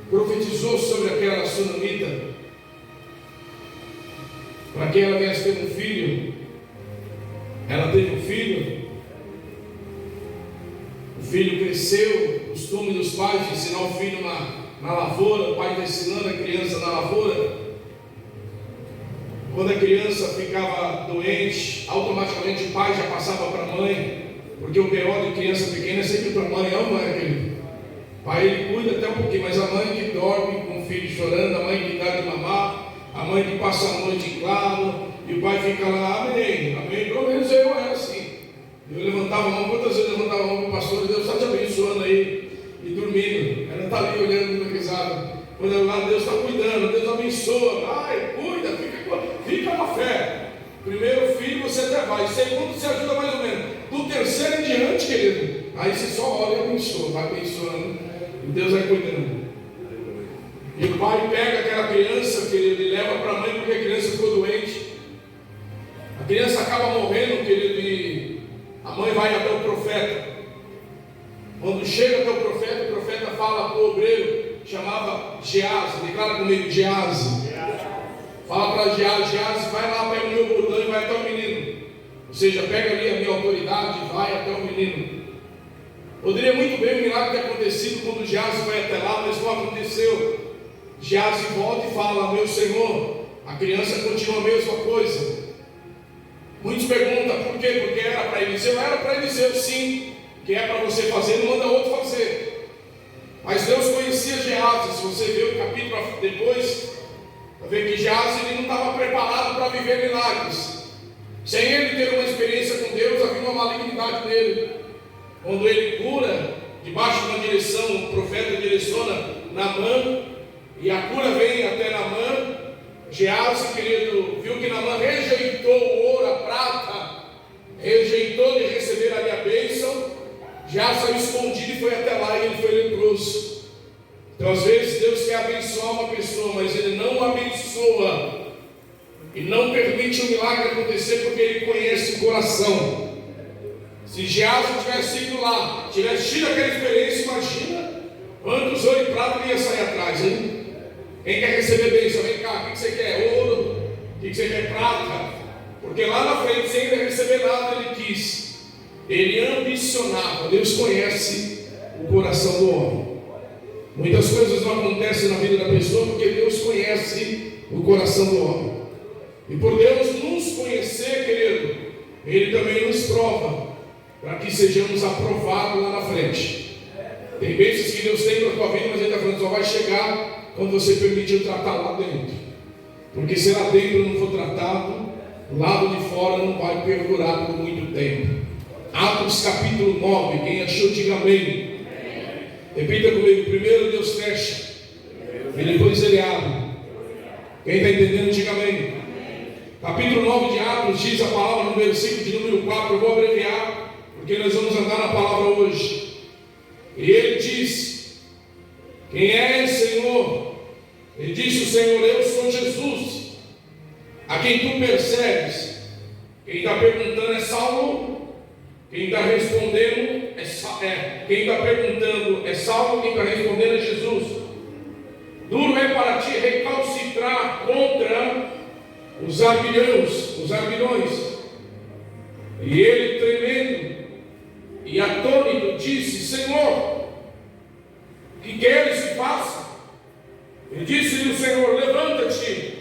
profetizou sobre aquela sunamita, para que ela viesse ter um filho. Ela teve um filho, o filho cresceu, costume dos pais de ensinar o filho na lavoura, o pai está ensinando a criança na lavoura. Quando a criança ficava doente, automaticamente o pai já passava para a mãe, porque o B.O. de criança pequena é sempre para a mãe, não é aquele. O pai ele cuida até um pouquinho, mas a mãe que dorme com o filho chorando, a mãe que dá de mamar, a mãe que passa a noite em claro, e o pai fica lá, amém, amém, pelo menos eu era assim. Eu levantava a mão, quantas vezes eu levantava a mão para o pastor, Deus está te abençoando aí, e dormindo, ela está ali olhando na risada. Quando eu lá, Deus está cuidando, Deus abençoa, ai, cuida, fica na fé. Primeiro filho você até vai, segundo você ajuda mais ou menos, do terceiro em diante, querido, aí você só olha e abençoa, vai abençoando, e Deus vai cuidando. E o pai pega aquela criança, querido, e leva para a mãe porque a criança ficou doente. A criança acaba morrendo, querido, e a mãe vai até o profeta. Quando chega até o profeta fala para o obreiro, chamava Geazi, declara comigo, Geazi. Fala para Geazi, vai lá, pega o meu bordão e vai até o menino. Ou seja, pega ali a minha autoridade e vai até o menino. Poderia muito bem o milagre ter acontecido quando Geazi vai até lá, mas não aconteceu. Geazi volta e fala, meu Senhor, a criança continua a mesma coisa. Muitos perguntam por quê? Porque era para Eliseu? Era para Eliseu sim, que é para você fazer, não manda outro fazer. Mas Deus conhecia Geazi, se você ver o capítulo depois, vai ver que Geazi ele não estava preparado para viver milagres. Sem ele ter uma experiência com Deus, havia uma malignidade nele. Quando ele cura, debaixo de uma direção, o profeta direciona Naamã, e a cura vem até Naamã. Geazi, querido, viu que Naamã rejeitou o ouro, a prata, rejeitou de receber ali a bênção. Geazi saiu escondido e foi até lá e ele foi leproso. Então às vezes Deus quer abençoar uma pessoa, mas Ele não abençoa e não permite o milagre acontecer porque Ele conhece o coração. Se Geazi tivesse ido lá, tivesse tido aquela experiência, imagina quantos ouro e prata ele ia sair atrás, hein? Quem quer receber bênção? Vem cá, o que você quer? Ouro? O que você quer? Prata? Porque lá na frente, sem ele receber nada, ele quis. Ele ambicionava. Deus conhece o coração do homem. Muitas coisas não acontecem na vida da pessoa porque Deus conhece o coração do homem. E por Deus nos conhecer, querido, Ele também nos prova, para que sejamos aprovados lá na frente. Tem bênçãos que Deus tem para a tua vida, mas Ele está falando, só vai chegar quando você permitir tratar lá dentro. Porque se lá dentro não for tratado, o lado de fora não vai perdurar por muito tempo. Atos capítulo 9, quem achou diga amém. Repita comigo, primeiro Deus fecha, e depois Ele abre. Quem está entendendo diga amém. Capítulo 9 de Atos diz a palavra no versículo de número 4, eu vou abreviar, porque nós vamos andar na palavra hoje. E ele diz, quem é Senhor? Ele disse o Senhor, eu sou Jesus, a quem tu persegues. Quem está perguntando é Saulo, quem está respondendo quem está perguntando é Saulo, quem está respondendo é Jesus. Duro é para ti recalcitrar contra os arbilhões. E ele, tremendo e atônito, disse, Senhor, que queres que faça? E disse-lhe o Senhor, levanta-te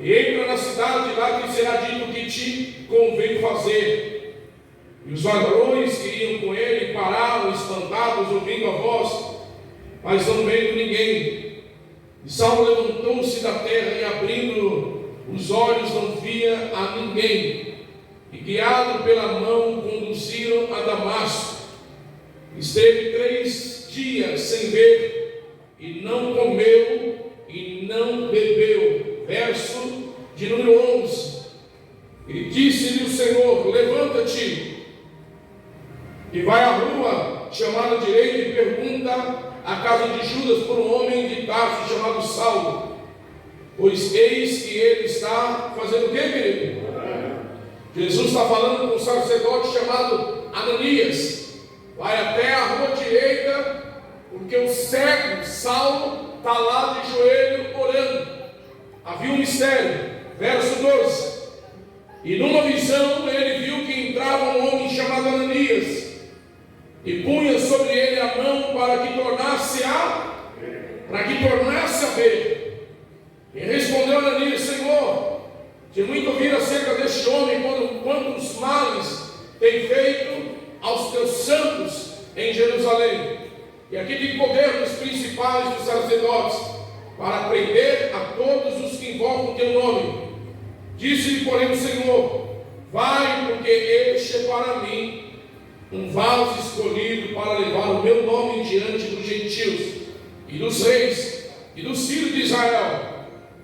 e entra na cidade, lá te será dito o que te convém fazer. E os varões que iam com ele pararam, espantados, ouvindo a voz, mas não vendo ninguém. E Saulo levantou-se da terra e, abrindo os olhos, não via a ninguém. E, guiado pela mão, conduziram a Damasco. Esteve 3 dias sem ver, e não comeu e não bebeu. Verso de número 11. E disse-lhe o Senhor, levanta-te e vai à rua chamada direita e pergunta à casa de Judas por um homem de Tarso chamado Saulo, pois eis que ele está fazendo o que, querido? Jesus está falando com um sacerdote chamado Ananias. Vai até a rua direita porque o cego Saulo está lá de joelho orando. Havia um mistério. Verso 12. E numa visão ele viu que entrava um homem chamado Ananias e punha sobre ele a mão para que tornasse a ver. E respondeu Ananias: Senhor, de muito ouvir acerca deste homem, quantos males tem feito aos teus santos em Jerusalém. E aqui tem poder dos principais dos sacerdotes para prender a todos os que invocam o teu nome. Disse-lhe, porém, o Senhor: vai, porque este é para mim um vaso escolhido para levar o meu nome diante dos gentios e dos reis e dos filhos de Israel.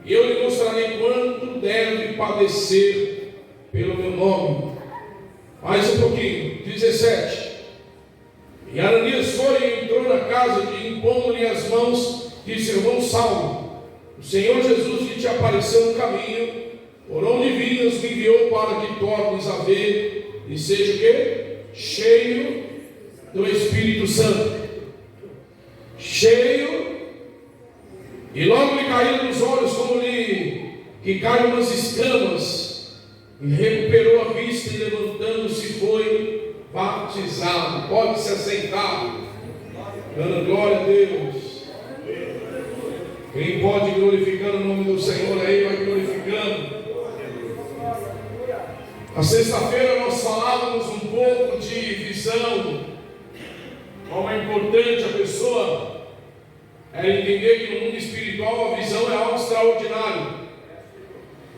E eu lhe mostrarei quanto deve padecer pelo meu nome. Mais um pouquinho, 17. E Ananias foi e entrou na casa e, impondo-lhe as mãos, disse: irmão Saulo, o Senhor Jesus que te apareceu no caminho, por onde vinhas, me enviou para que tornes a ver e seja o quê? Cheio do Espírito Santo. Cheio, e logo lhe caíram nos olhos como que caem umas escamas, e recuperou a vista e levantando-se foi batizado. Pode se assentar, dando glória a Deus. Quem pode glorificar o nome do Senhor aí, vai glorificando. Na sexta-feira nós falávamos um pouco de visão, como é importante a pessoa entender que no mundo espiritual a visão é algo extraordinário,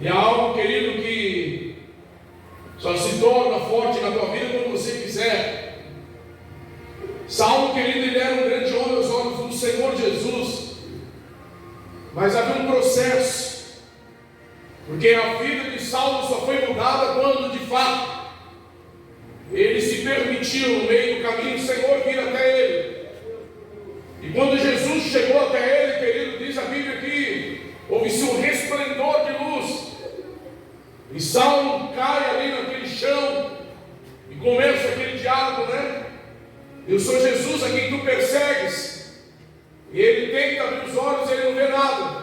e é algo, querido, que só se torna forte na tua vida quando você quiser. Saulo, querido, ele era um grande homem aos olhos do Senhor Jesus, mas havia um processo. Porque a vida de Saulo só foi mudada quando, de fato, ele se permitiu, no meio do caminho, o Senhor vir até ele. E quando Jesus chegou até ele, querido, diz a Bíblia que houve-se um resplendor de luz. E Saulo cai ali naquele chão e começa aquele diálogo, né? Eu sou Jesus a quem tu persegues. E ele tenta abrir os olhos e ele não vê nada.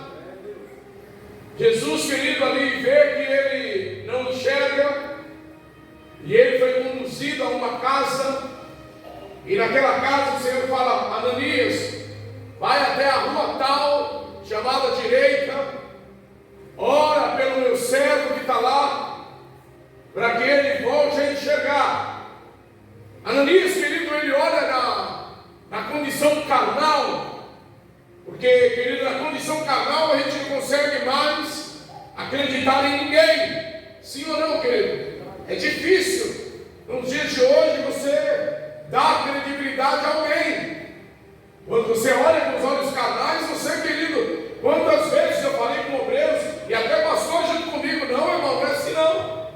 Jesus, querido, ali vê que ele não enxerga, e ele foi conduzido a uma casa, e naquela casa o Senhor fala: Ananias, vai até a rua tal, chamada direita, ora pelo meu servo que está lá, para que ele volte a enxergar. Ananias, querido, ele olha na condição carnal, porque, querido, na condição carnal a gente não consegue mais acreditar em ninguém. Sim ou não, querido? É difícil nos dias de hoje você dar credibilidade a alguém. Quando você olha com os olhos carnais, você, querido, quantas vezes eu falei com obreiros e até pastor junto comigo: não, irmão, não é assim não.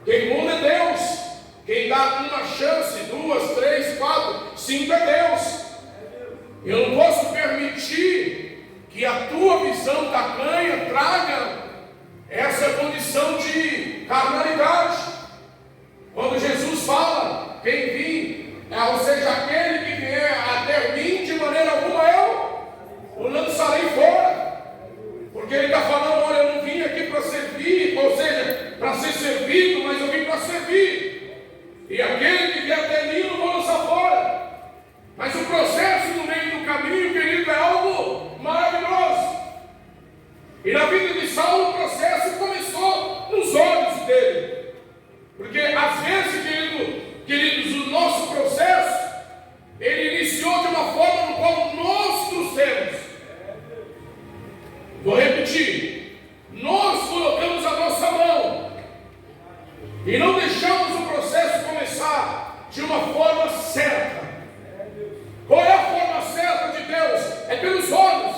Quem muda é Deus. Quem dá uma chance, 2, 3, 4, 5 é Deus. Eu não posso permitir que a tua visão tacanha traga essa condição de carnalidade. Quando Jesus fala: quem vir, ou seja, aquele que vier até mim, de maneira alguma eu o lançarei fora. Porque ele está falando: olha, eu não vim aqui para servir, ou seja, para ser servido, mas eu vim para servir. E aquele que vier até mim, eu não vou lançar fora. Mas o processo no meio do caminho, querido, é algo maravilhoso. E na vida de Saulo o processo começou nos olhos dele. Porque às vezes, queridos, o nosso processo, ele iniciou de uma forma no qual nós trouxemos. Vou repetir: nós colocamos a nossa mão e não deixamos o processo começar de uma forma certa. Qual é a forma certa de Deus? É pelos olhos.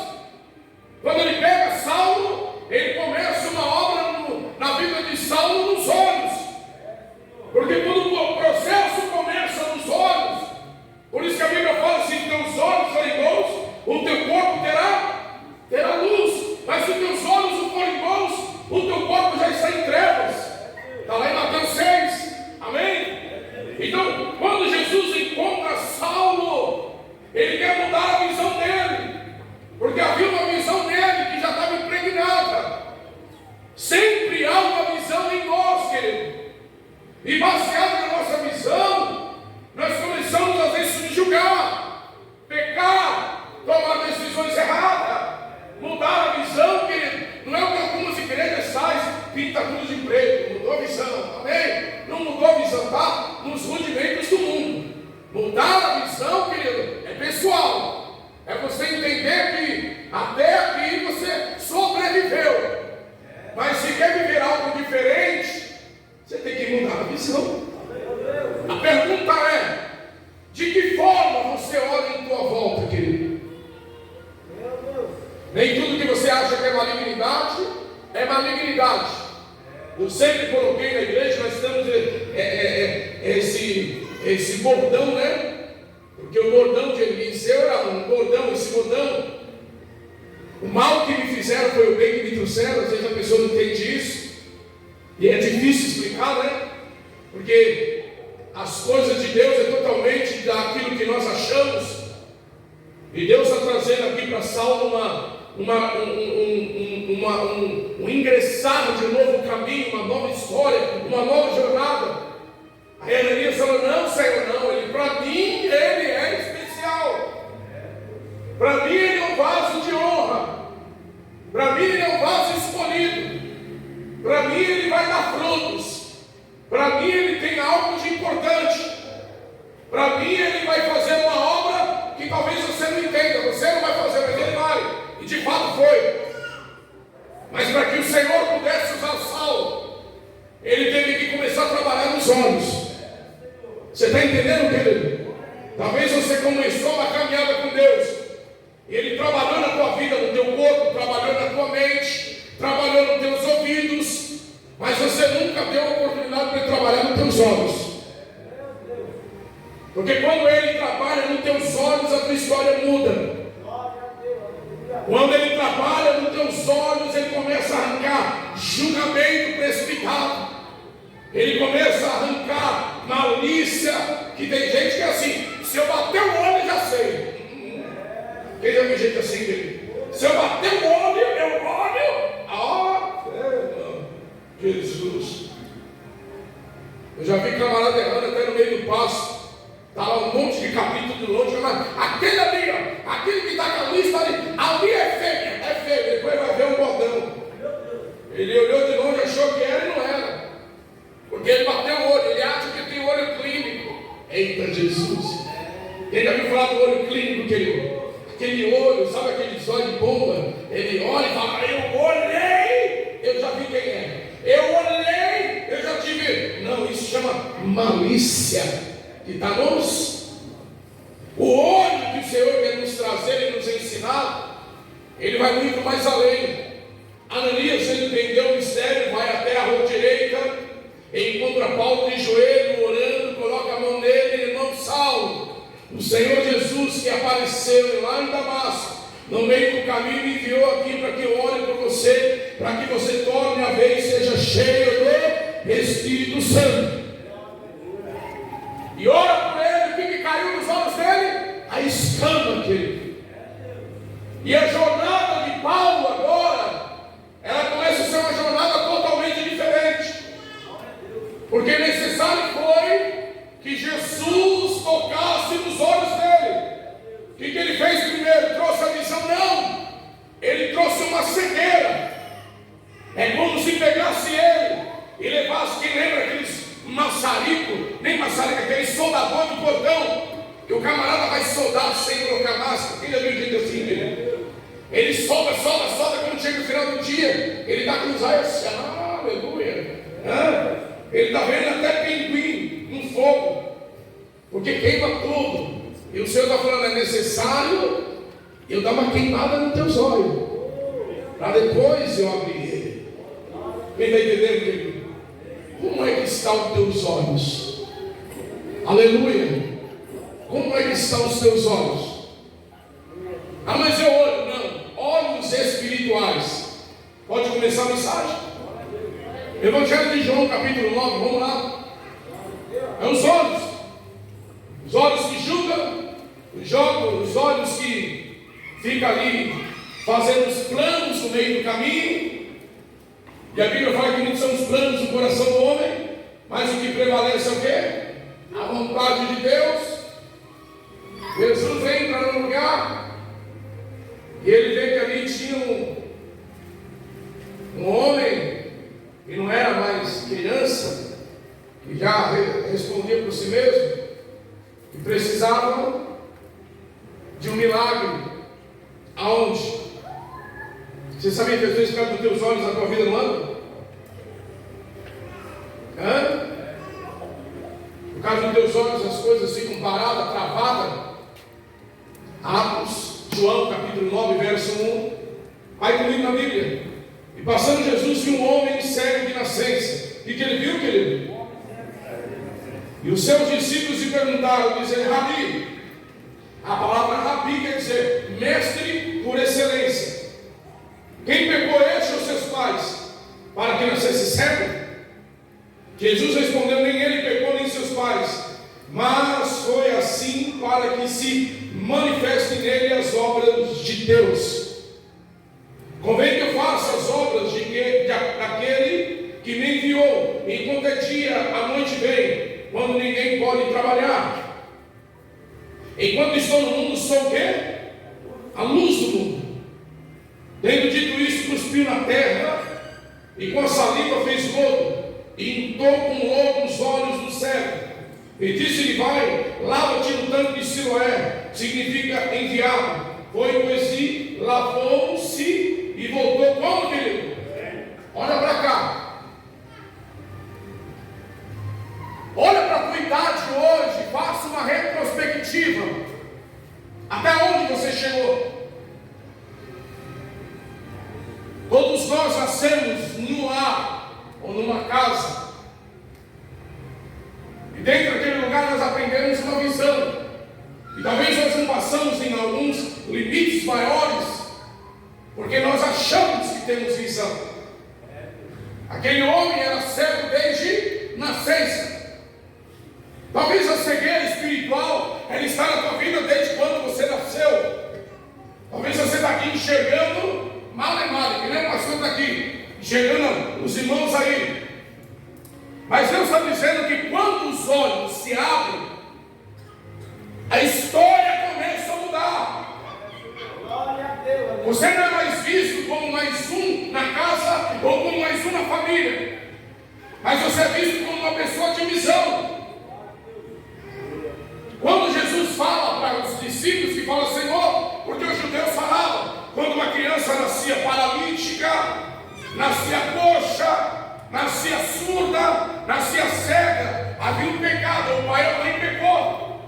Quando ele pega Saulo, ele começa uma obra na vida de Saulo nos olhos. Porque quando o processo começa nos olhos, por isso que a Bíblia fala assim: teus olhos forem bons, o teu corpo terá luz. Mas se teus olhos não forem bons, o teu corpo já está em trevas. Está lá em Mateus 6. Amém? Então, quando Jesus encontra Saulo, ele quer mudar a visão malignidade. Eu sempre coloquei na igreja, nós temos esse bordão, né? Porque o bordão de Eliseu era um bordão, esse bordão. O mal que me fizeram foi o bem que me trouxeram. Às vezes a pessoa não entende isso. E é difícil explicar, né? Porque as coisas de Deus é totalmente daquilo que nós achamos. E Deus está trazendo aqui para Saulo um ingressar de um novo caminho, uma nova história, uma nova jornada. Aí Ananias falou: não, Senhor, não, para mim ele é especial. Para mim ele é um vaso de honra. Para mim ele é um vaso escolhido. Para mim ele vai dar frutos. Para mim ele tem algo de importante. Para mim ele vai fazer uma obra que talvez você não entenda. Você não vai fazer, mas ele vai. E de fato foi. Mas para que o Senhor pudesse usar Saulo, ele teve que começar a trabalhar nos olhos. Você está entendendo, querido? Talvez você começou uma caminhada com Deus. Ele trabalhou na tua vida, no teu corpo, trabalhou na tua mente, trabalhou nos teus ouvidos, mas você nunca deu a oportunidade para ele trabalhar nos teus olhos. Porque quando ele trabalha nos teus olhos, a tua história muda. Quando ele trabalha nos teus olhos, ele começa a arrancar julgamento precipitado. Ele começa a arrancar malícia, que tem gente que é assim: se eu bater o olho, eu já sei. Quem já viu gente assim, querido? Se eu bater o olho, eu olho. Jesus. Eu já vi camarada errando até no meio do passo. Está lá um monte de capítulo de longe, mas aquele ali, ó, aquele que está com a lista ali é fêmea, depois vai ver um bordão. Ele olhou de longe, achou que era e não era. Porque ele bateu o olho, ele acha que tem olho clínico. Eita Jesus! Quem já viu falar do olho clínico, querido? Aquele olho, sabe aquele olhos de bomba? Ele olha e fala: eu olhei, eu já vi quem é. Eu olhei, eu já tive. Não, isso chama malícia. Que está nos. O olho que o Senhor quer nos trazer e nos ensinar, ele vai muito mais além. Ananias, ele entendeu o mistério, vai até a rua direita, encontra Paulo de joelho, orando, coloca a mão nele, irmão Saulo. O Senhor Jesus que apareceu lá em Damasco, no meio do caminho, me enviou aqui para que eu ore por você, para que você torne a ver e seja cheio do Espírito Santo. E ora por ele, o que caiu nos olhos dele? A escama, querido. E a jornada de Paulo agora, ela começa a ser uma jornada totalmente diferente. Porque necessário foi que Jesus tocasse nos olhos dele. O que ele fez primeiro? Trouxe a visão? Não. Ele trouxe uma cegueira. É como se pegasse ele e levasse, quem lembra aqueles maçarico, nem maçarico, aquele soldador do portão, que o camarada vai soldar sem colocar máscara. Quem já viu gente assim, né? Ele solda, quando chega no final do dia, ele está com os olhos assim, aleluia. Ele está vendo até pinguim no fogo, porque queima tudo. E o Senhor está falando: é necessário eu dar uma queimada nos teus olhos, para depois eu abrir ele. Quem está entendendo, querido? Como é que estão os teus olhos? Aleluia. Como é que estão os teus olhos? Ah, mas eu olho. Não, olhos espirituais. Pode começar a mensagem? Evangelho de João, capítulo 9, vamos lá. É os olhos. Os olhos que julgam, os olhos que ficam ali fazendo os planos no meio do caminho. E a Bíblia fala que não são os planos do coração do homem, mas o que prevalece é o quê? A vontade de Deus. Jesus entra no lugar e ele vê que ali tinha um homem que não era mais criança, que já respondia por si mesmo, que precisava de um milagre. Aonde? Você sabia que às vezes, por causa dos teus olhos, a tua vida não anda? Por causa dos teus olhos, as coisas ficam paradas, travadas. Atos, João, capítulo 9, verso 1. Vai comigo na Bíblia. E passando Jesus viu um homem cego de nascença. E que ele viu, querido? E os seus discípulos lhe perguntaram, dizendo: Rabi. A palavra Rabi quer dizer mestre por excelência. Quem pecou, este ou seus pais, para que nascesse cego? Jesus respondeu: nem ele pecou, nem seus pais, mas foi assim para que se manifestem nele as obras de Deus. Convém que eu faça as obras daquele que me enviou, enquanto é dia, a noite vem, quando ninguém pode trabalhar. Enquanto estou no mundo, sou o quê? A luz do mundo. Tendo dito isso, cuspiu na terra, e com a saliva fez lodo, e untou com lodo os olhos do cego. E disse-lhe: vai, lava-te no tanque de Siloé, significa enviado. Foi, pois, e lavou-se e voltou. Como, querido? Olha para cá. Olha para a tua idade hoje, faça uma retrospectiva. Até onde você chegou? Todos nós nascemos num lar ou numa casa. E dentro daquele lugar nós aprendemos uma visão. E talvez nós não passamos em alguns limites maiores, porque nós achamos que temos visão. Aquele homem era cego desde nascença. Talvez a cegueira espiritual ela está na tua vida desde quando você nasceu. Talvez você está aqui enxergando mal, que nem o pastor está aqui enxergando os irmãos aí. Mas Deus está dizendo que quando os olhos se abrem, a história começa a mudar. Você não é mais visto como mais um na casa ou como mais um na família, mas você é visto como uma pessoa de visão. Quando Jesus fala para os discípulos, que fala: Senhor, porque os judeus falavam, quando uma criança nascia paralítica, nascia coxa, nascia surda, nascia cega, havia um pecado, o pai ou a mãe pecou.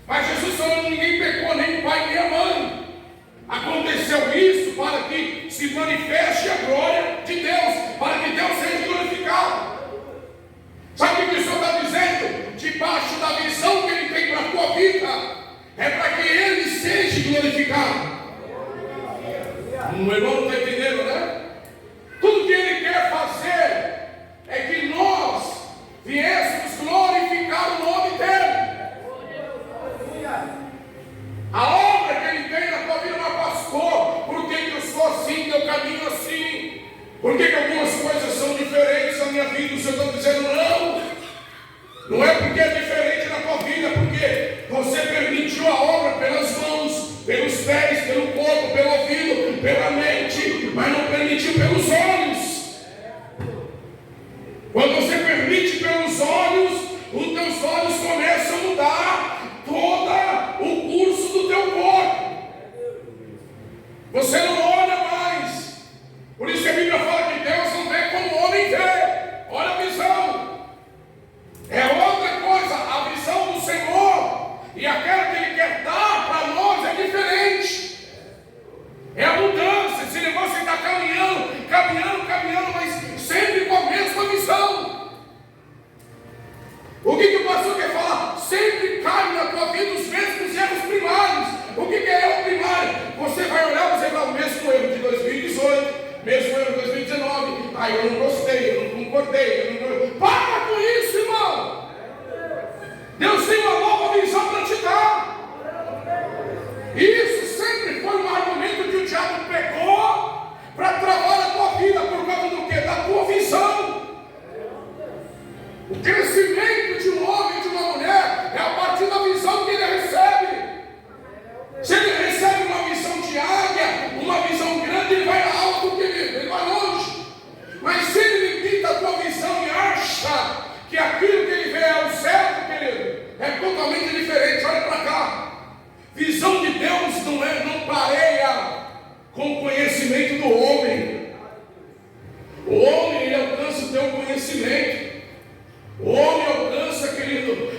Mas Jesus falou: ninguém pecou, nem o pai nem a mãe. Aconteceu isso para que se manifeste a glória de Deus, para que Deus seja glorificado. Sabe o que o Senhor está dizendo? Debaixo da visão que Ele tem para a tua vida, é para que Ele seja glorificado. O irmão não está entendendo, né? Tudo que Ele quer fazer é que nós viéssemos glorificar o nome dEle. A obra que Ele tem na tua vida, mas pastor, por que eu sou assim, que eu caminho assim? Por que algumas coisas são diferentes na minha vida? O Senhor está dizendo: não é porque é diferente na tua vida, porque você permitiu a obra pelas mãos, pelos pés, pelo corpo, pelo ouvido, pela mente, mas não permitiu pelos olhos. Quando você permite pelos olhos, os teus olhos começam a mudar todo o curso do teu corpo. Você não olha mais. Por isso que a Bíblia fala que Deus não vê como o homem vê. Olha a visão. É outra coisa. A visão do Senhor e aquela que Ele quer dar para nós é diferente. É a mudança. Esse negócio está caminhando, mas sempre com a mesma visão. O que o pastor quer falar? Sempre cai na tua vida os mesmos erros primários. O que é erro primário? Você vai olhar e você vai: o mesmo erro de 2018, mesmo erro de 2019. Eu não gostei, eu não concordei. Para com isso, irmão. Deus tem uma nova visão para te dar. Isso sempre foi um argumento que o diabo pegou para travar a tua vida. Por causa do quê? Da tua visão. O crescimento de um homem e de uma mulher é a partir da visão que ele recebe. Se ele recebe uma visão de águia, uma visão grande, ele vai alto, querido, ele vai longe. Mas se ele limita a tua visão e acha que aquilo que ele vê é o certo, querido, é totalmente diferente. Olha para cá. Visão de Deus não pareia com o conhecimento do homem. O homem, ele alcança o teu conhecimento. O homem alcança, querido,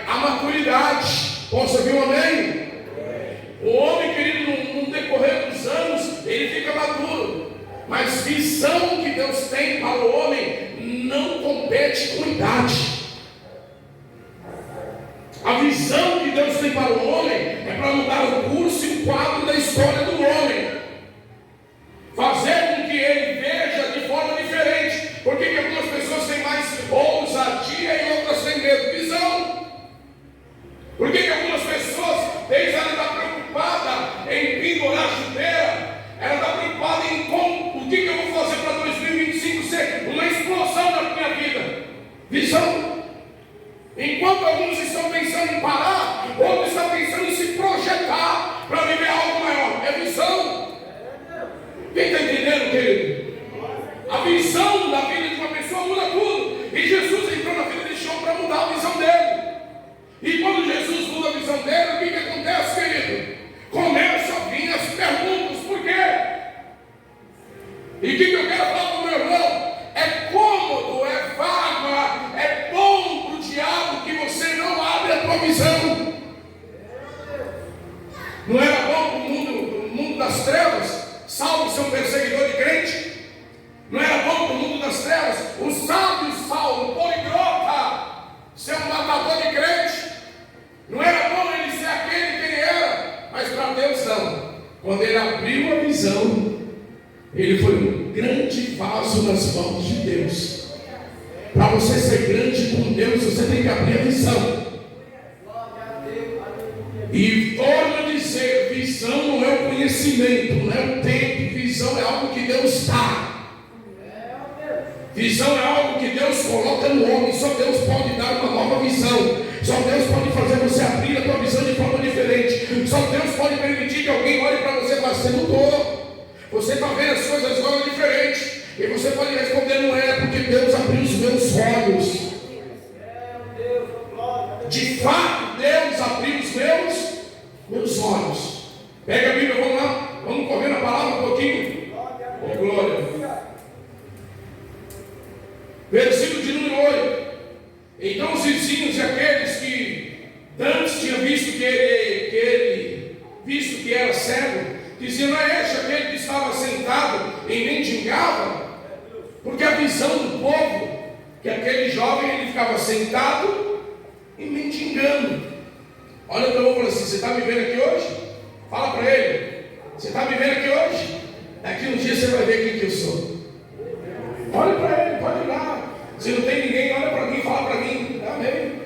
a maturidade. Posso ouvir um amém? O homem, querido, no decorrer dos anos, ele fica maduro. Mas visão quadro da história do homem, fazer com que ele veja de forma diferente. Por que algumas pessoas têm mais ousadia e outras têm medo? Visão. Por que algumas pessoas, desde ela está preocupada em pendurar chuteira, ela está preocupada em como, o que eu vou fazer para 2025 ser uma explosão na minha vida? Visão. Enquanto alguns estão pensando em parar, outros estão pensando em se projetar para viver algo maior. É visão. Quem está entendendo, querido? A visão da vida de uma pessoa muda tudo. E Jesus entrou na vida de João para mudar a visão dele. E quando Jesus muda a visão dele, o que acontece, querido? Começa a vir as perguntas, por quê? E o que eu quero falar para o meu irmão? É cômodo, é vaga, é bom para o diabo que você não abre a tua visão. Não era bom para o mundo das trevas, Saulo ser um perseguidor de crente? Não era bom para o mundo das trevas o sábio Saulo, poliglota, ser um matador de crente? Não era bom ele ser aquele que ele era? Mas para Deus não. Quando ele abriu a visão, ele foi um grande vaso nas mãos de Deus. Para você ser grande com Deus, você tem que abrir a visão. E torna a dizer, visão não é o conhecimento, não é o tempo, visão é algo que Deus dá. Visão é algo que Deus coloca no homem. Só Deus pode dar uma nova visão. Só Deus pode fazer você abrir a tua visão de forma diferente. Só Deus pode permitir que alguém olhe para você e fale, você mudou. Você está vendo as coisas agora diferentes. E você pode responder, não é, porque Deus abriu os meus olhos. De fato, Deus abriu os meus olhos. Pega a Bíblia, vamos lá. Vamos correr na palavra um pouquinho. Oh, glória. Versículo de número 8. Então os vizinhos e aqueles que antes tinham visto que ele era cego, diziam, não é este aquele que estava sentado e mendigava? Porque a visão do povo, que aquele jovem ele ficava sentado e mendigando. Olha para o outro assim, você está me vendo aqui hoje? Fala para ele, você está me vendo aqui hoje? Daqui um dia você vai ver quem que eu sou. Olha para ele, pode ir lá. Se não tem ninguém, olha para mim, fala para mim. Amém.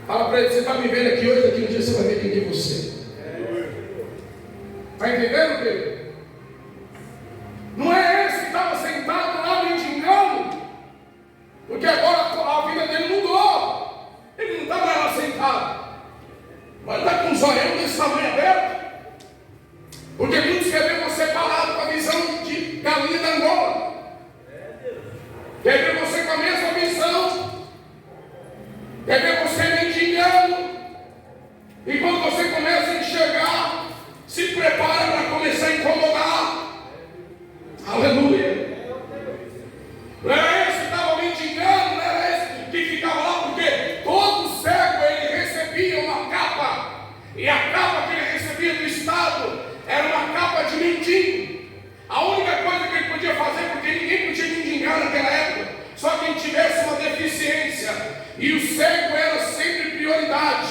Fala para ele, você está me vendo aqui hoje, daqui um dia você vai ver quem que é você. Está entendendo, querido? Não é esse que estava sentado lá mendigando, porque agora a vida dele mudou. Ele não estava lá sentado, mas está com um zoião desse tamanho aberto. Porque muitos querem ver você parado com a visão de galinha da Angola. Quer ver você com a mesma visão. Quer ver você mendigando. E quando você começa a enxergar, se prepara para começar a incomodar. Aleluia. Não era esse que estava mendigando, não era esse que ficava lá, porque todo cego ele recebia uma capa. E a capa que ele recebia do Estado era uma capa de mendigo. A única coisa que ele podia fazer, porque ninguém podia mendigar naquela época, só quem tivesse uma deficiência. E o cego era sempre prioridade.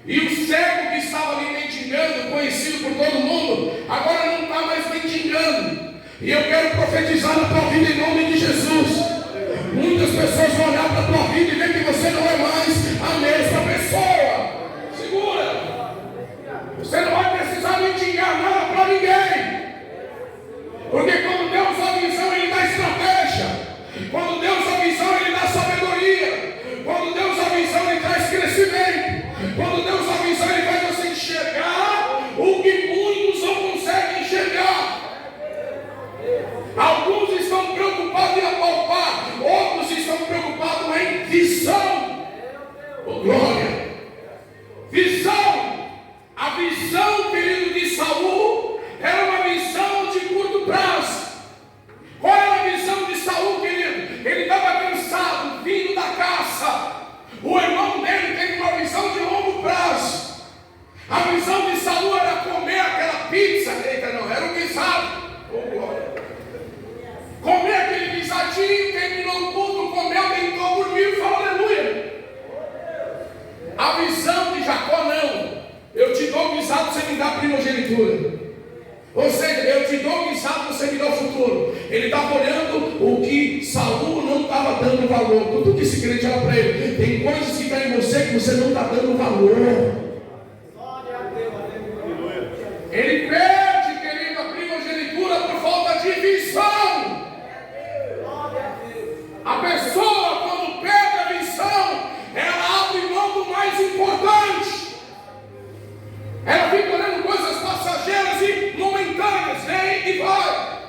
E o cego que estava ali mendigando, conhecido por todo mundo, agora não está mais mendigando. E eu quero profetizar na tua vida em nome de Jesus. Muitas pessoas vão olhar para a tua vida e ver que você não é mais a mesma pessoa. Segura. Você não vai precisar mendigar nada para ninguém. Porque quando Deus dá visão, Ele dá estratégia. Quando Deus dá visão, Ele dá sabedoria. Quando Deus dá visão, Ele traz crescimento. Quando Deus dá visão, Ele faz você enxergar o que muitos não conseguem enxergar. Alguns estão preocupados em apalpar, outros estão preocupados em visão. Oh, glória! Visão! A visão, querido, de Saul era uma visão de curto prazo. Qual era a visão de Saul, querido? Ele estava cansado, vindo da caça. O irmão dele teve uma visão de longo prazo. A visão de Saul era comer aquela pizza. Eita, não, era um guisado. Oh, glória. Comer aquele guisadinho, terminou o culto, comeu, deitou, dormiu e falou aleluia. A visão de Jacó não. Eu te dou visão guisado, você me dá a primogenitura. Ou seja, eu te dou o guisado, você me dá o futuro. Ele estava olhando o que Saul não estava dando valor. Tudo que esse crente olha para ele, tem coisas que estão em você que você não está dando valor. Ele perde, querido, a primogenitura por falta de visão. A pessoa, quando perde a visão, ela abre mão do mais importante. Ela fica olhando coisas passageiras e momentâneas, vem e vai.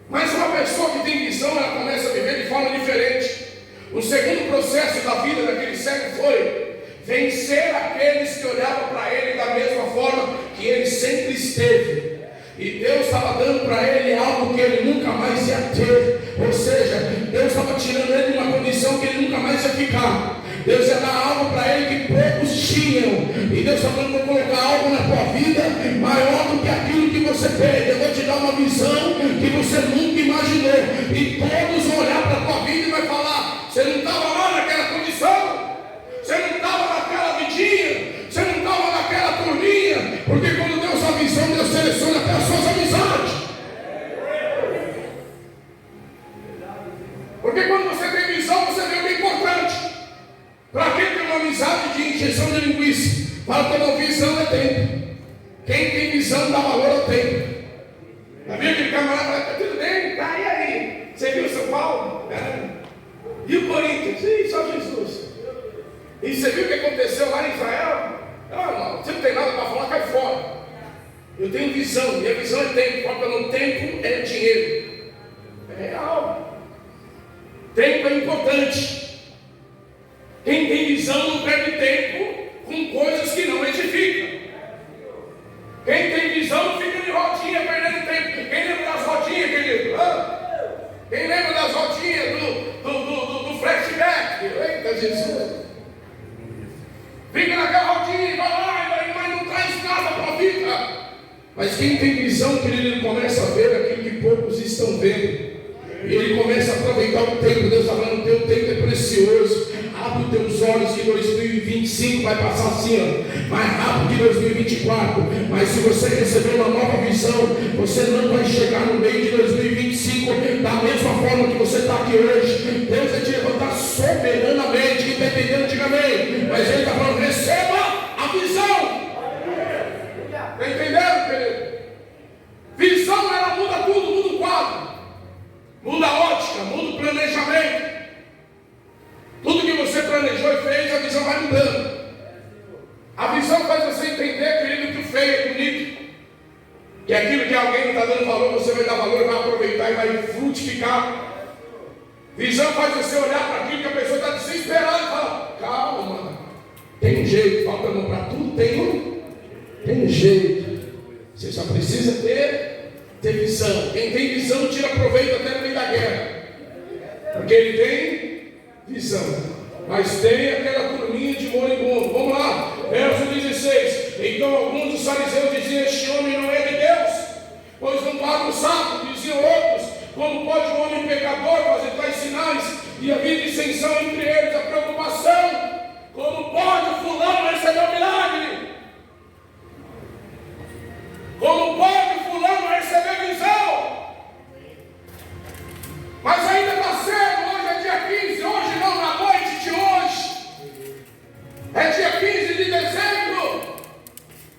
Mas uma pessoa que tem visão, ela começa a viver de forma diferente. O segundo processo da vida daquele cego foi vencer aqueles que olhavam para ele da mesma forma que ele sempre esteve. E Deus estava dando para ele algo que ele nunca mais ia ter. Ou seja, Deus estava tirando ele de uma condição que ele nunca mais ia ficar. Deus ia dar algo para ele que poucos tinham. E Deus está falando: vou colocar algo na tua vida maior do que aquilo que você tem. Eu vou te dar uma visão que você nunca imaginou. E todos vão olhar para a tua vida e vai falar: você não estava lá naquela condição? Você não estava naquela vidinha? Você não estava naquela turminha? Porque quando Deus dá a visão, Deus seleciona até as suas amizades. Porque quando você tem visão, você vê o que é importante. Para quem tem uma amizade de injeção de linguiça? Para ter uma visão é tempo. Quem tem visão dá valor ao tempo. Já viu aquele camarada que está tudo bem? Tá, e aí? Você viu São Paulo? E o Corinthians? Ih, só Jesus. E você viu o que aconteceu lá em Israel? Não, você não tem nada para falar, cai fora. Eu tenho visão, minha visão é tempo. Falta no tempo é dinheiro. É real. Tempo é importante. Quem tem visão não perde tempo com coisas que não edificam. Quem tem visão fica de rodinha perdendo tempo. Quem lembra das rodinhas, querido? Quem lembra das rodinhas do flashback? Eita Jesus! Fica naquela rodinha, vai lá, mas não traz nada para a vida. Mas quem tem visão, querido, ele começa a ver aquilo que poucos estão vendo. E ele começa a aproveitar o tempo. Deus está falando: o teu tempo é precioso. Abre os teus olhos que 2025 vai passar assim, ó, mais rápido que 2024. Mas se você receber uma nova visão, você não vai chegar no meio de 2025 da mesma forma que você está aqui hoje. Deus vai te levantar soberanamente. Quem está entendendo, diga amém. Mas ele está falando: receba a visão. Está entendendo, querido? Visão, ela muda tudo, muda o quadro, muda a ótica, muda o planejamento. Tudo que você planejou e fez, a visão vai mudando. A visão faz você entender, querido, que o feio é bonito. Que aquilo que alguém não está dando valor, você vai dar valor, vai aproveitar e vai frutificar. Visão faz você olhar para aquilo que a pessoa está desesperada e falar: calma, tem um jeito. Falta não para tudo, tem um jeito. Você só precisa ter visão. Quem tem visão tira proveito até no meio da guerra. Porque ele tem visão. Mas tem aquela turminha de moribundo. Vamos lá, verso 16. Então alguns dos fariseus diziam: este homem não é de Deus, pois não paga o saco. Diziam outros: como pode um homem pecador fazer tais sinais? E havia dissensão entre eles, a preocupação: como pode fulano receber o milagre? Como pode fulano receber visão? Mas ainda está cedo, hoje é dia 15, hoje não, na noite de hoje. É dia 15 de dezembro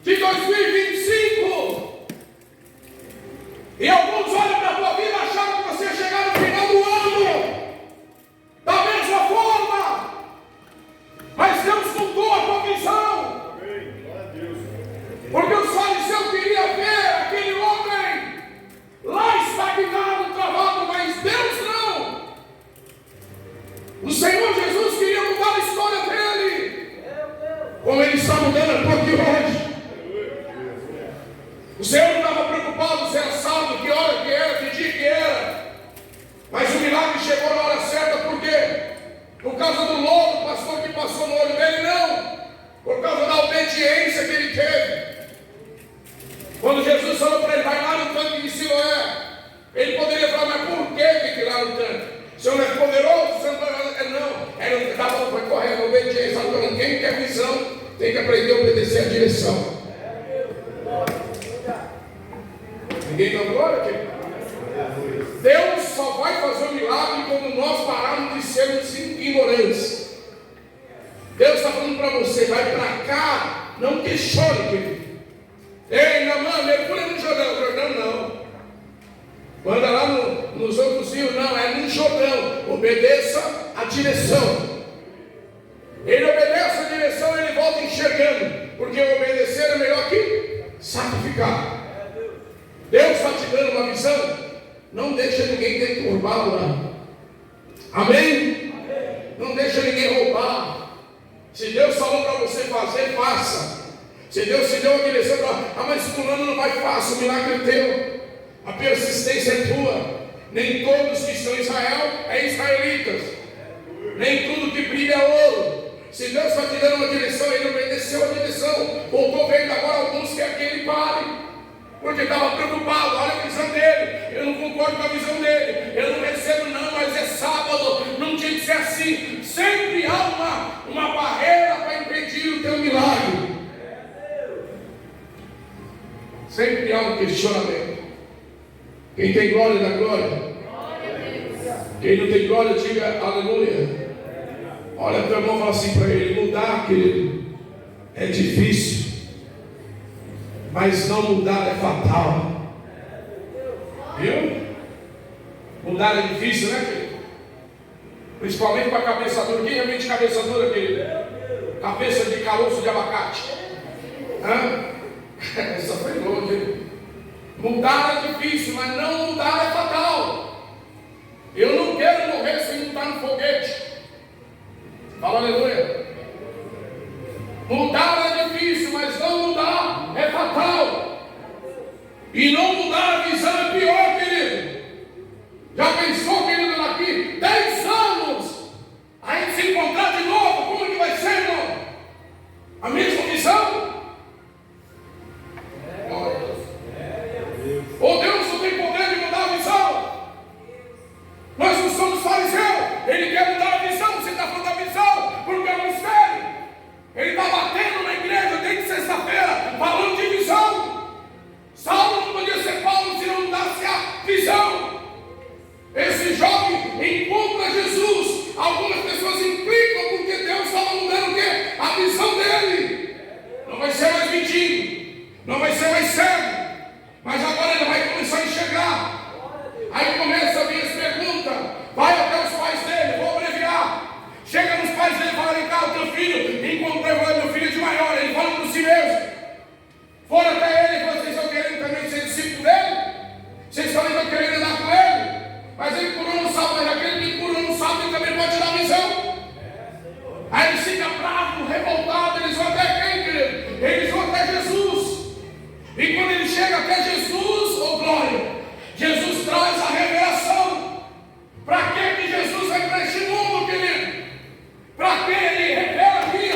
de 2025. E alguns olham para a tua vida e acharam que você ia chegar no final do ano da mesma forma. Mas Deus mudou a tua visão. Porque os fariseus queriam ver aquele homem lá estagnado, travado, mas Deus não. O Senhor Jesus queria mudar a história dele, como Ele está mudando a tua aqui hoje. O Senhor não estava preocupado se era sábado, que hora que era, que dia que era. Mas o milagre chegou na hora certa, por quê? Por causa do lodo, pastor, que passou no olho dele? Não. Por causa da obediência que ele teve. Quando Jesus falou para ele: vai lá no tanque de Siloé, ele poderia falar: mas por que tem que ir lá no tanque? O Senhor não é poderoso? O Senhor não. Ele não estava correndo, obediência. Quem quer visão tem que aprender a obedecer a direção. Ninguém dá glória, querido? Deus só vai fazer um milagre quando nós pararmos de sermos ignorantes. Deus está falando para você, vai para cá, não questione, querido. Ei, Naamã, mergulha no Jordão. Jordão não. Manda lá nos outros rios, não, é no Jordão. Obedeça a direção. Ele obedece a direção, ele volta enxergando. Porque obedecer é melhor que sacrificar. Deus está te dando uma visão. Não deixa ninguém deturbar lá. Amém? Não deixa ninguém roubar. Se Deus falou para você fazer, faça. Se Deus te deu a direção, mas fulano não vai, faça. O milagre é teu. A persistência é tua. Nem todos que estão em Israel é israelitas. Nem tudo que brilha é ouro. Se Deus está te dando uma direção, ele obedeceu a direção. Voltou vendo agora alguns quer que ele pare. Porque estava preocupado, olha a visão dele. Eu não concordo com a visão dele. Eu não recebo não, mas é sábado. Não tinha que ser assim. Sempre há uma barreira para impedir o teu milagre. Sempre há um questionamento. Quem tem glória, dá glória. Quem não tem glória, diga aleluia. Olha teu irmão e fala assim para ele: mudar, querido, é difícil. Mas não mudar é fatal. Viu? Mudar é difícil, né, querido? Principalmente para a cabeça dura. Quem realmente cabeça dura, querido? Cabeça de caroço de abacate. Hã? Essa foi longe. Mudar é difícil, mas não mudar é fatal. Eu não quero morrer sem mudar no foguete. Fala aleluia. Mudar é difícil, mas não mudar é fatal. E não mudar a visão é pior, querido. Já pensou, querido, daqui 10 anos a gente se encontrar de novo? Como é que vai ser, irmão? A mesma visão? Ou Deus não tem poder de mudar a visão? Nós não somos fariseus. Ele quer mudar a visão. Você está falando da visão porque é um mistério. Ele está batendo na igreja desde sexta-feira, falando de visão. Saulo não podia ser Paulo se não mudasse a visão. Esse jovem encontra Jesus. Algumas pessoas implicam porque Deus estava mudando o quê? A visão dele. Não vai ser mais mentindo, não vai ser mais cego, mas agora ele vai começar a enxergar. Aí começa a vir as perguntas. Vai até os pais dele, vou abreviar. Chega nos pais dele e fala: vem cá, o teu filho, encontrei meu filho de maior. Ele fala para si mesmo. Foram até ele e falaram: vocês estão querendo também ser discípulo dele? Vocês estão querendo andar com ele? Mas ele curou no sábado, mas aquele que curou no sábado, ele também pode dar visão. Aí eles ficam bravos, revoltados. Eles vão até quem, querido? Eles vão até Jesus. E quando ele chega até Jesus, oh glória, Jesus traz a revelação. Para que Jesus vem para este mundo, querido? Para que ele revela aqui?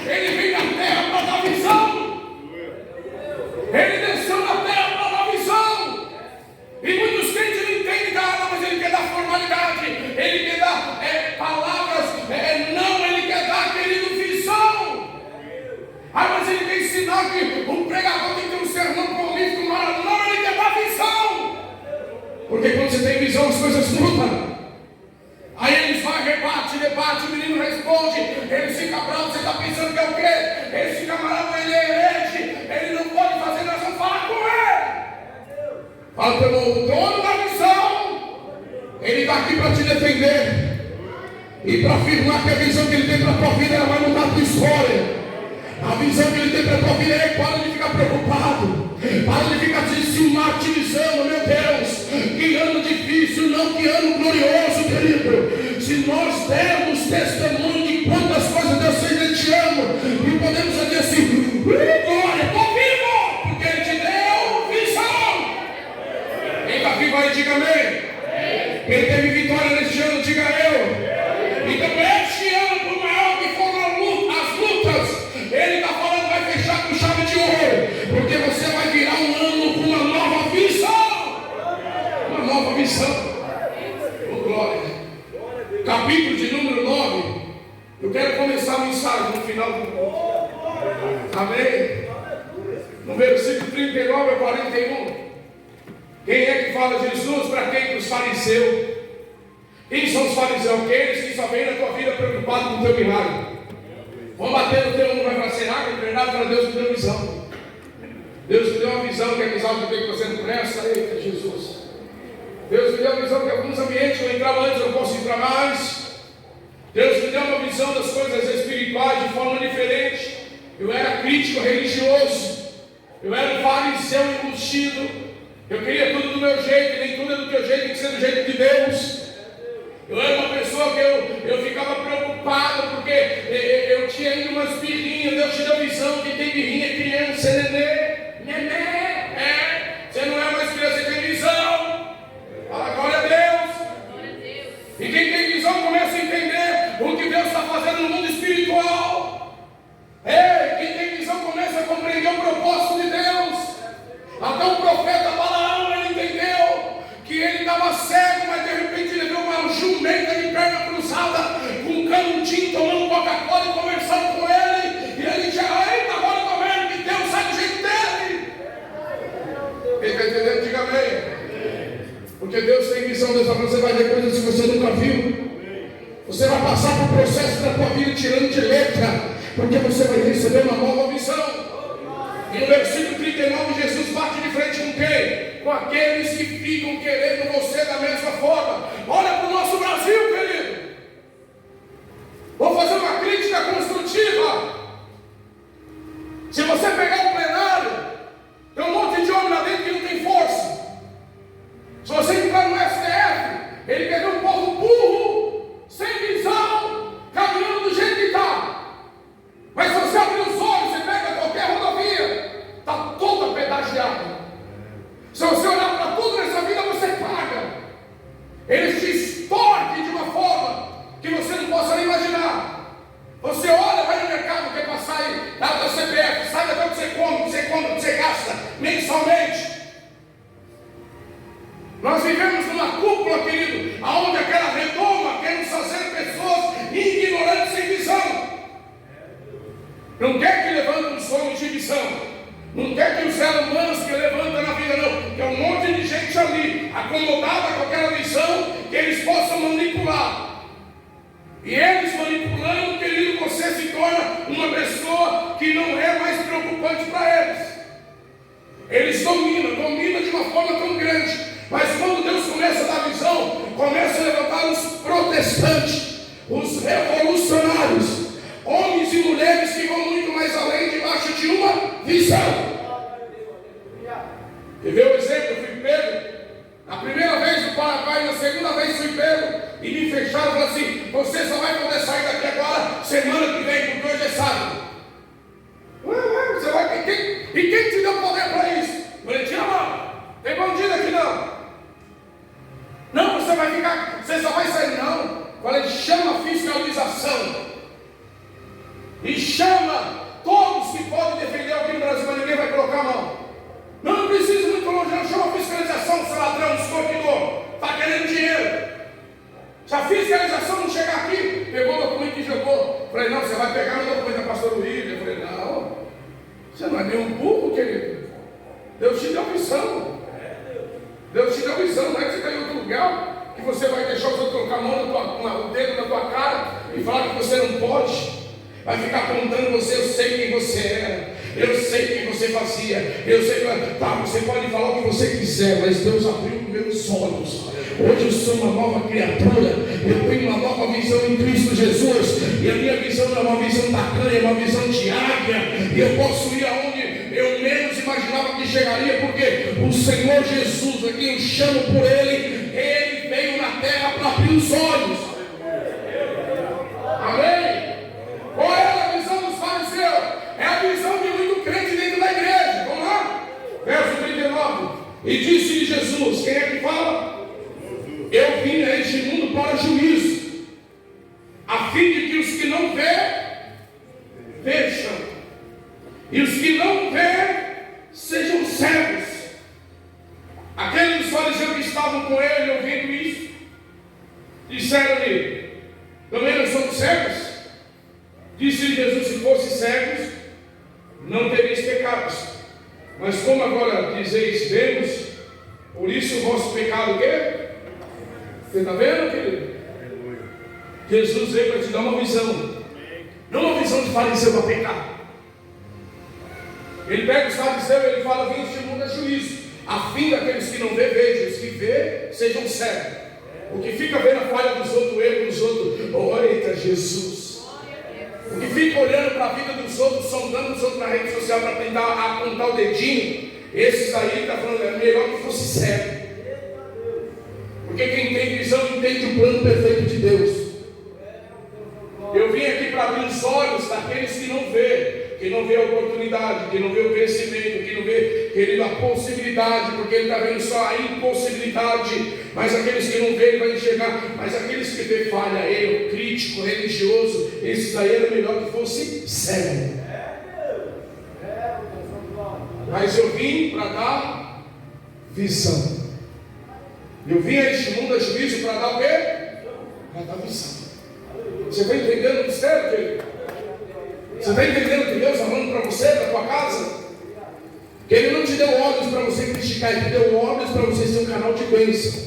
Ele vem na terra para dar visão. Ele desceu na terra para dar visão. E muitos crentes não entendem nada, mas ele quer dar formalidade. Ele quer dar palavras, não, ele quer dar, querido, visão. Mas ele quer ensinar que o pregador tem que ter um sermão prolífico, não, ele quer dar visão. Porque quando você tem visão, as coisas mudam. Aí eles vão, debate, o menino responde, ele fica bravo, você está pensando que é o quê? Esse camarada, ele é herege, ele não pode fazer, nós vamos falar com ele. Fala pelo dono da visão, ele está aqui para te defender e para afirmar que a visão que ele tem para a tua vida, ela vai mudar a tua história. A visão que ele tem para a tua vida é: para de ficar preocupado, para de ficar se martirizando, meu Deus. Que ano difícil, não que ano glorioso, querido. Se nós dermos testemunho de quantas coisas Deus fez neste ano, e podemos dizer assim: glória, estou vivo, porque Ele te deu visão. Quem está vivo aí, diga amém. Quem teve vitória neste ano, diga eu. Então, este ano, por maior que foram as lutas, Ele está falando, vai fechar com chave de ouro, porque você vai virar um ano com uma nova visão. Uma nova visão. Oh, glória. Capítulo de número 9. Eu quero começar a mensagem no final do... Amém? No versículo 39 a 41. Quem é que fala de Jesus? Para quem? Para os fariseus. Quem são os fariseus? Aqueles que só vêm na tua vida preocupados com o teu milagre. Vão bater no teu mundo, vai falar, será que é verdade? Para Deus me deu visão. Deus me deu uma visão, que é a visão que você não presta. Eita, Jesus. Deus me deu uma visão que alguns ambientes eu entrava antes, eu posso entrar mais. Deus me deu uma visão das coisas espirituais de forma diferente. Eu era crítico religioso. Eu era um fariseu embutido. Eu queria tudo do meu jeito, e nem tudo é do teu jeito, tem que ser do jeito de Deus. Eu era uma pessoa que eu ficava preocupado, porque eu tinha ainda umas birrinhas. Deus te deu visão, quem tem birrinha é criança, nenê. Você não é mais criança, você tem visão. Fala glória a Deus. E quem tem visão começa a entender o que Deus está fazendo no mundo espiritual. Quem tem visão começa a compreender o propósito de Deus. Até o profeta Balaão, ele entendeu que ele estava cego, mas de repente ele viu uma jumenta de perna cruzada, com um canudinho, tomando Coca-Cola e conversando com ele. E ele disse, eita, agora eu estou vendo que Deus sai do jeito dele. Quem está entendendo, diga amém. Porque Deus tem visão, Deus fala, você vai ver coisas que você nunca viu. Você vai passar por um processo da tua vida tirando de letra, porque você vai receber uma nova visão. E no versículo 39, Jesus bate de frente com quem? Com aqueles que ficam querendo você da mesma forma. Olha para o nosso Brasil, querido. Vou fazer uma crítica construtiva. Se você pegar o plenário, tem um monte de homem lá dentro que não tem força. Se você entrar no STF, ele quer ver um povo burro, sem visão, caminhando do jeito que está. Mas se você abrir os olhos, você pega qualquer rodovia, está toda pedagiada. Se você olhar para tudo nessa vida, você paga. Eles te extorquem de uma forma que você não possa nem imaginar. Você olha, vai no mercado, quer passar aí, dá o teu CPF, sabe até o que você come, o que você gasta mensalmente. Nós vivemos numa cúpula, querido, onde aquela redoma quer nos fazer pessoas ignorantes sem visão. Não quer que levante um sonho de visão. Não quer que os seres humanos que levantam na vida, não. Tem um monte de gente ali, acomodada com aquela visão, que eles possam manipular. E eles manipulando, querido, você se torna uma pessoa que não é mais preocupante para eles. Eles dominam de uma forma tão grande. Mas quando Deus começa a dar visão, começa a levantar os protestantes, os revolucionários, homens e mulheres que vão muito mais além debaixo de uma visão. E vê o exemplo, eu fui pego. Na primeira vez no Paraguai, na segunda vez fui pego. E me fecharam e falaram assim, você só vai poder sair daqui agora semana que vem, porque hoje é sábado. Você vai, e quem te deu poder para isso? Eu falei, tira a mão, tem bandido aqui não. Não, você vai ficar, você só vai sair não. Eu falei, chama a fiscalização. E chama todos que podem defender alguém no Brasil, mas ninguém vai colocar a mão. Não precisa muito longe, não. Chama a fiscalização, seu ladrão, escorpião, está querendo dinheiro. Se a fiscalização não chegar aqui, pegou o documento e jogou. Falei, não, você vai pegar o documento da pastora William. Eu falei, não, você não é nenhum burro, querido. Deus te deu visão. Deus te deu visão, não é que você está em outro lugar, que você vai deixar os outros colocar a mão o dedo na tua cara e falar que você não pode. Vai ficar apontando você, eu sei quem você era, eu sei quem você fazia, eu sei que tá, você pode falar o que você quiser, mas Deus abriu meus olhos. Hoje eu sou uma nova criatura, eu tenho uma nova visão em Cristo Jesus, e a minha visão não é uma visão da canha, é uma visão de águia, e eu posso ir aonde eu menos imaginava que chegaria, porque o Senhor Jesus, a quem eu chamo por Ele veio na terra para abrir os olhos. Amém? Qual era a visão dos fariseus? É a visão de muito crente dentro da igreja. Vamos lá? Verso 39. E disse-lhe Jesus, quem é que fala? Eu vim a este mundo para juízo, a fim de que os que não vêem, vejam, e os que não vêem, sejam cegos. Aqueles fariseus que estavam com ele ouvindo isso, disseram-lhe, também nós somos cegos? Disse Jesus, se fossem cegos, não teríeis pecados. Mas como agora dizeis, vemos, Por isso o vosso pecado o quê? Você está vendo, querido? Jesus veio para te dar uma visão. Não uma visão de fariseu para pecar. Ele pega os fariseus e ele fala: vim este mundo a juízo, a fim daqueles que não vê, vejam, os que vê, sejam cegos. O que fica vendo a falha dos outros, o erro dos outros, eita Jesus. O que fica olhando para a vida dos outros, sondando os outros na rede social para tentar apontar o dedinho, esses aí está falando, é melhor que fosse cego. Porque quem tem visão entende o plano perfeito de Deus. Eu vim aqui para abrir os olhos daqueles que não vê a oportunidade, que não vê o crescimento, que não vê, querido, a possibilidade, porque ele está vendo só a impossibilidade. Mas aqueles que não vê, ele vai enxergar. Mas aqueles que vê falha, erro, crítico, religioso, esses aí era melhor que fosse cego. Mas eu vim para dar visão. Eu vim a este mundo a juízo para dar o quê? Para dar visão. Você está entendendo o mistério, querido? Você está entendendo que Deus está falando para você, da tua casa? Que Ele não te deu olhos para você criticar, Ele te deu olhos para você ser um canal de bênção.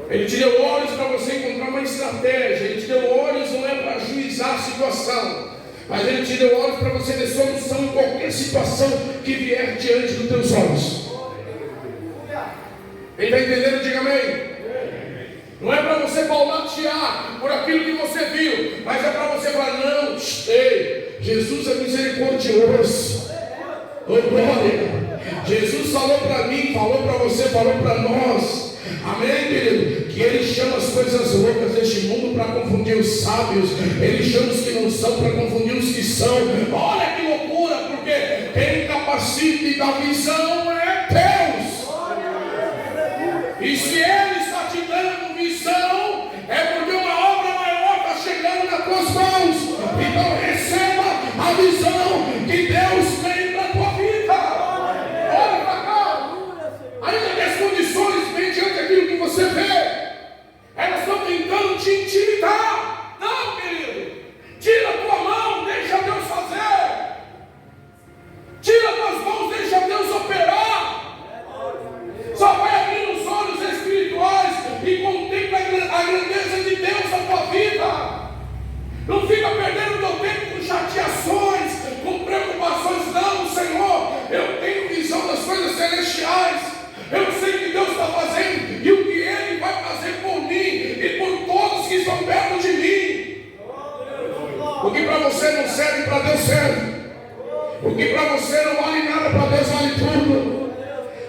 Ele te deu olhos para você encontrar uma estratégia. Ele te deu olhos não é para juizar a situação, mas Ele te deu olhos para você ter solução em qualquer situação que vier diante dos teus olhos. Quem está entendendo, diga amém. Não é para você baldatear por aquilo que você viu, mas é para você falar: não, ei, Jesus é misericordioso. Oh glória! Jesus falou para mim, falou para você, falou para nós. Amém, querido? Que Ele chama as coisas loucas deste mundo para confundir os sábios. Ele chama os que não são para confundir os que são. Olha que loucura, porque quem capacita e dá visão é Deus. E se Ele está te dando visão, é porque uma obra maior está chegando nas tuas mãos. Então receba a visão que Deus tem para a tua vida. Olha para cá. Ainda que as condições mediante aquilo que você vê, elas estão tentando te intimidar. Não, querido. Tira a tua mão, deixa Deus fazer. Tira as tuas mãos, deixa Deus operar. Só vai abrir os olhos espirituais e contempla a grandeza de Deus na tua vida. Não fica perdendo teu tempo com chateações, com preocupações. Não, Senhor, eu tenho visão das coisas celestiais. Eu sei o que Deus está fazendo e o que Ele vai fazer por mim e por todos que estão perto de mim. O que para você não serve, para Deus serve. O que para você não vale nada, para Deus vale tudo.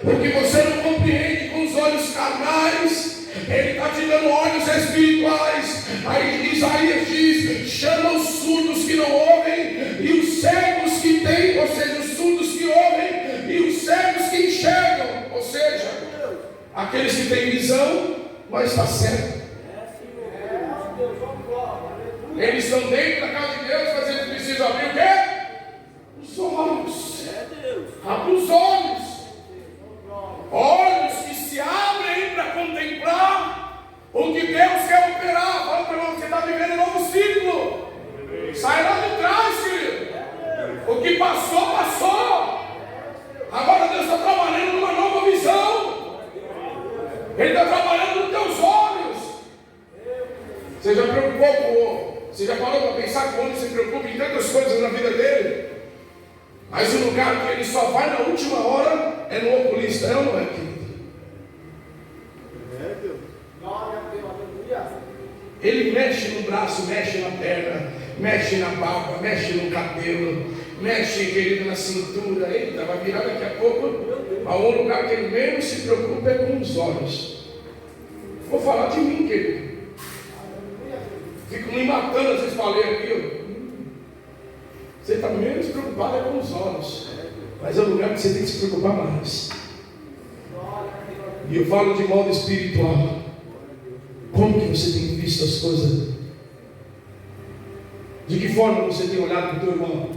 Porque você não compreende com os olhos carnais, Ele está te dando olhos espirituais. Aí Isaías diz: chama os surdos que não ouvem e os cegos que têm, ou seja, os surdos que ouvem e os cegos que enxergam, ou seja, aqueles que têm visão, mas está cego. Eles estão dentro da casa de Deus, mas eles precisam abrir o quê? Os olhos. Abre os olhos. Olhos que se abrem para contemplar o que Deus quer operar. Fala para você, está vivendo um novo ciclo. Sai lá de trás, querido. O que passou, passou. Agora Deus está trabalhando numa nova visão. Ele está trabalhando nos teus olhos. Você já preocupou com... Você já parou para pensar que o homem se preocupa em tantas coisas na vida dele? Mas o lugar que ele só vai na última hora é no oculista, é ou não é, querido? Ele mexe no braço, mexe na perna, mexe na barba, mexe no cabelo, mexe, querido, na cintura. Eita, vai virar daqui a pouco a um lugar que ele menos se preocupa é com os olhos. Vou falar de mim, querido. Fico me matando, às vezes falei aqui, ó. Você está menos preocupado é com os olhos, mas é o lugar que você tem que se preocupar mais. E eu falo de modo espiritual. Como que você tem visto as coisas? De que forma você tem olhado para o teu irmão?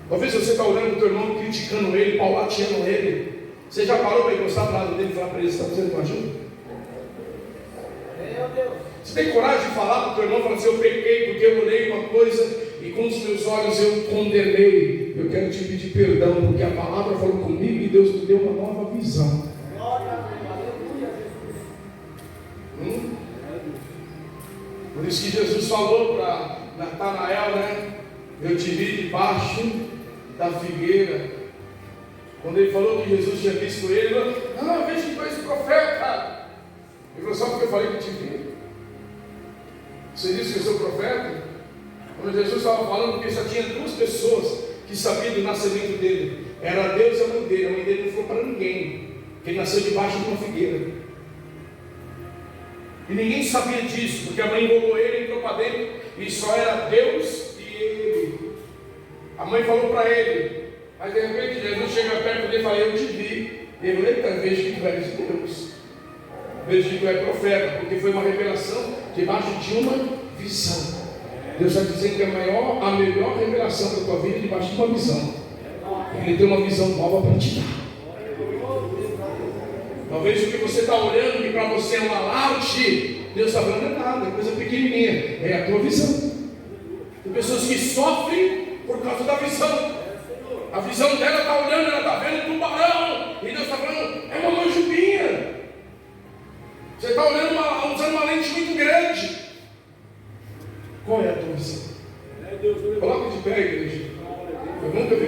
Talvez você está olhando para o teu irmão, criticando ele, paulateando ele. Você já parou para encostar para o lado dele e falar para ele: você está precisando de uma ajuda? Você tem coragem de falar para o teu irmão, falar assim: eu pequei porque eu olhei uma coisa e com os meus olhos eu condenei. eu quero te pedir perdão, porque a palavra falou comigo e Deus me deu uma nova visão. Por isso que Jesus falou para Natanael, né? Eu te vi debaixo da figueira. Quando ele falou que Jesus tinha visto ele, ele falou: não, eu vejo que tu és profeta. Ele falou: só porque eu falei que te vi? Você disse que eu sou profeta? Quando Jesus estava falando que só tinha duas pessoas que sabiam do nascimento dele, era Deus e a mãe dele. A mãe dele não falou para ninguém que ele nasceu debaixo de uma figueira. E ninguém sabia disso, porque a mãe enrolou ele, entrou para dentro, e só era Deus e ele. A mãe falou para ele, mas de repente Jesus chega perto dele e fala: eu te vi. Ele falou: eita, vejo que tu és Deus, vejo que tu és profeta, porque foi uma revelação debaixo de uma visão. Deus está dizendo que a melhor revelação da tua vida é debaixo de uma visão. Ele tem uma visão nova para te dar. Talvez o que você está olhando, que para você é um alarde, Deus está falando: é nada, é coisa pequenininha, é a tua visão. Tem pessoas que sofrem por causa da visão. A visão dela está olhando, ela está vendo um tubarão, e Deus está falando: é uma manjubinha. Você está olhando, usando uma lente muito grande. Qual é a tua visão? Coloca de pé, igreja. Eu nunca vi